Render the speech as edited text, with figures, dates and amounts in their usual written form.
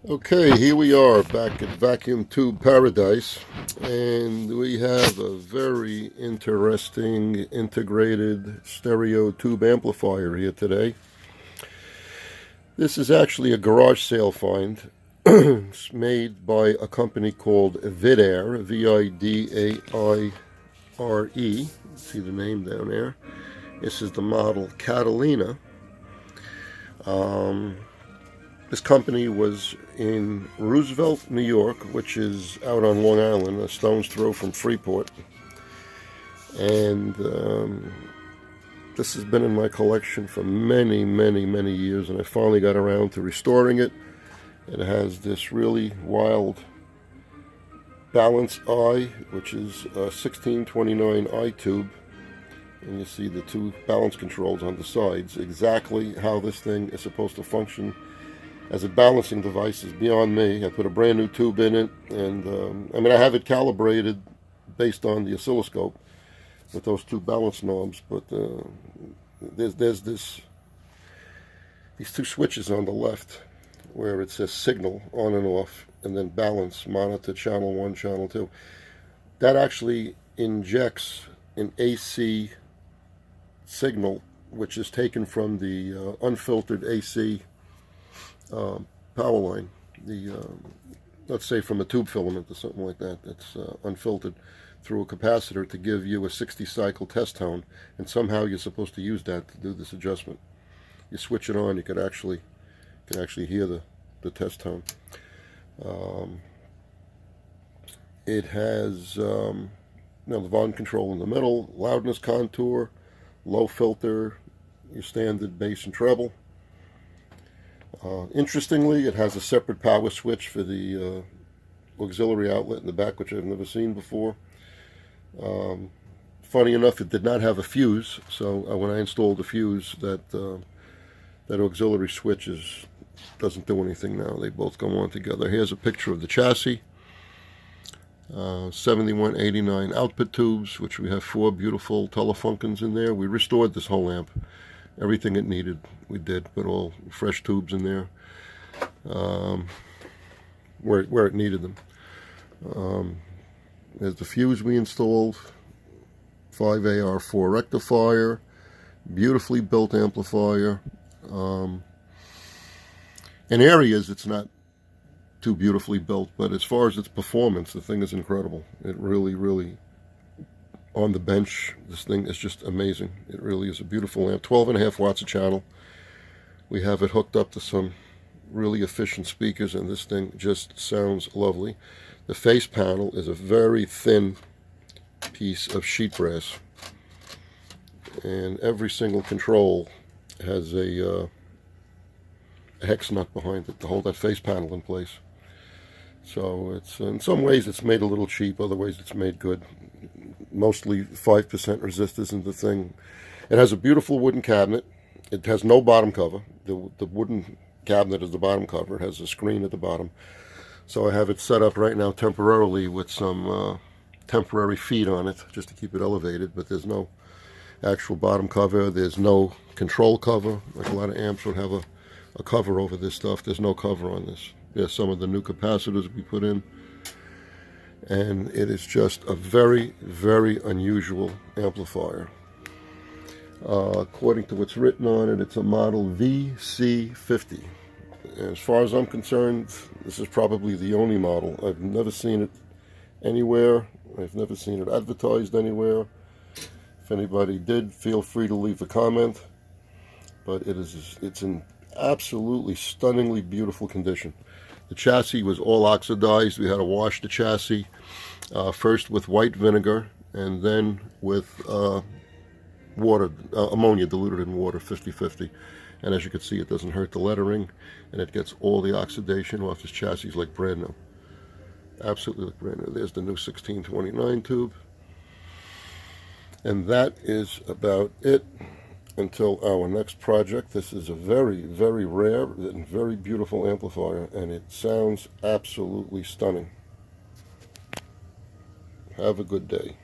Okay, here we are back at Vacuum Tube Paradise, and we have a very interesting integrated stereo tube amplifier here today. This is actually a garage sale find. It's made by a company called Vidaire, Vidaire. See the name down there. This is the model Catalina. This company was in Roosevelt, New York, which is out on Long Island, a stone's throw from Freeport. And this has been in my collection for many, many, many years, and I finally got around to restoring it. It has this really wild balance eye, which is a 1629 eye tube. And you see the two balance controls on the sides. Exactly how this thing is supposed to function as a balancing device is beyond me. I put a brand new tube in it, and I have it calibrated based on the oscilloscope with those two balance knobs, but there's these two switches on the left where it says signal on and off, and then balance, monitor channel 1, channel 2. That actually injects an AC signal, which is taken from the unfiltered AC power line, let's say from a tube filament or something like that, that's unfiltered, through a capacitor to give you a 60 cycle test tone, and somehow you're supposed to use that to do this adjustment. You switch it on, you can actually hear the test tone. It has the volume control in the middle, loudness contour, low filter, your standard bass and treble. Interestingly, it has a separate power switch for the auxiliary outlet in the back, which I've never seen before. Funny enough, it did not have a fuse, so when I installed the fuse, that auxiliary switch doesn't do anything now. They both go on together. Here's a picture of the chassis. 7189 output tubes, which we have 4 beautiful Telefunkens in there. We restored this whole amp. Everything it needed, we did. Put all fresh tubes in there where it needed them. There's the fuse we installed, 5AR4 rectifier, beautifully built amplifier. In areas it's not too beautifully built, but as far as its performance, the thing is incredible. It really, on the bench, this thing is just amazing. It really is a beautiful amp. 12.5 watts a channel. We have it hooked up to some really efficient speakers, and this thing just sounds lovely. The face panel is a very thin piece of sheet brass, and every single control has a hex nut behind it to hold that face panel in place. So it's, in some ways it's made a little cheap, other ways it's made good. Mostly 5% resistors in the thing. It has a beautiful wooden cabinet. It has no bottom cover. The wooden cabinet is the bottom cover. It has a screen at the bottom. So I have it set up right now temporarily with some temporary feet on it just to keep it elevated, but there's no actual bottom cover. There's no control cover. Like a lot of amps would have a cover over this stuff. There's no cover on this. There's some of the new capacitors we put in, and it is just a very, very unusual amplifier. According to what's written on it, it's a model VC50. As far as I'm concerned, this is probably the only model. I've never seen it anywhere. I've never seen it advertised anywhere. If anybody did, feel free to leave a comment. But it's in absolutely stunningly beautiful condition. The chassis was all oxidized. We had to wash the chassis first with white vinegar and then with water, ammonia diluted in water, 50-50. And as you can see, it doesn't hurt the lettering, and it gets all the oxidation off. This chassis like brand new. Absolutely like brand new. There's the new 1629 tube. And that is about it until our next project. This is a very, very rare and very beautiful amplifier, and it sounds absolutely stunning. Have a good day.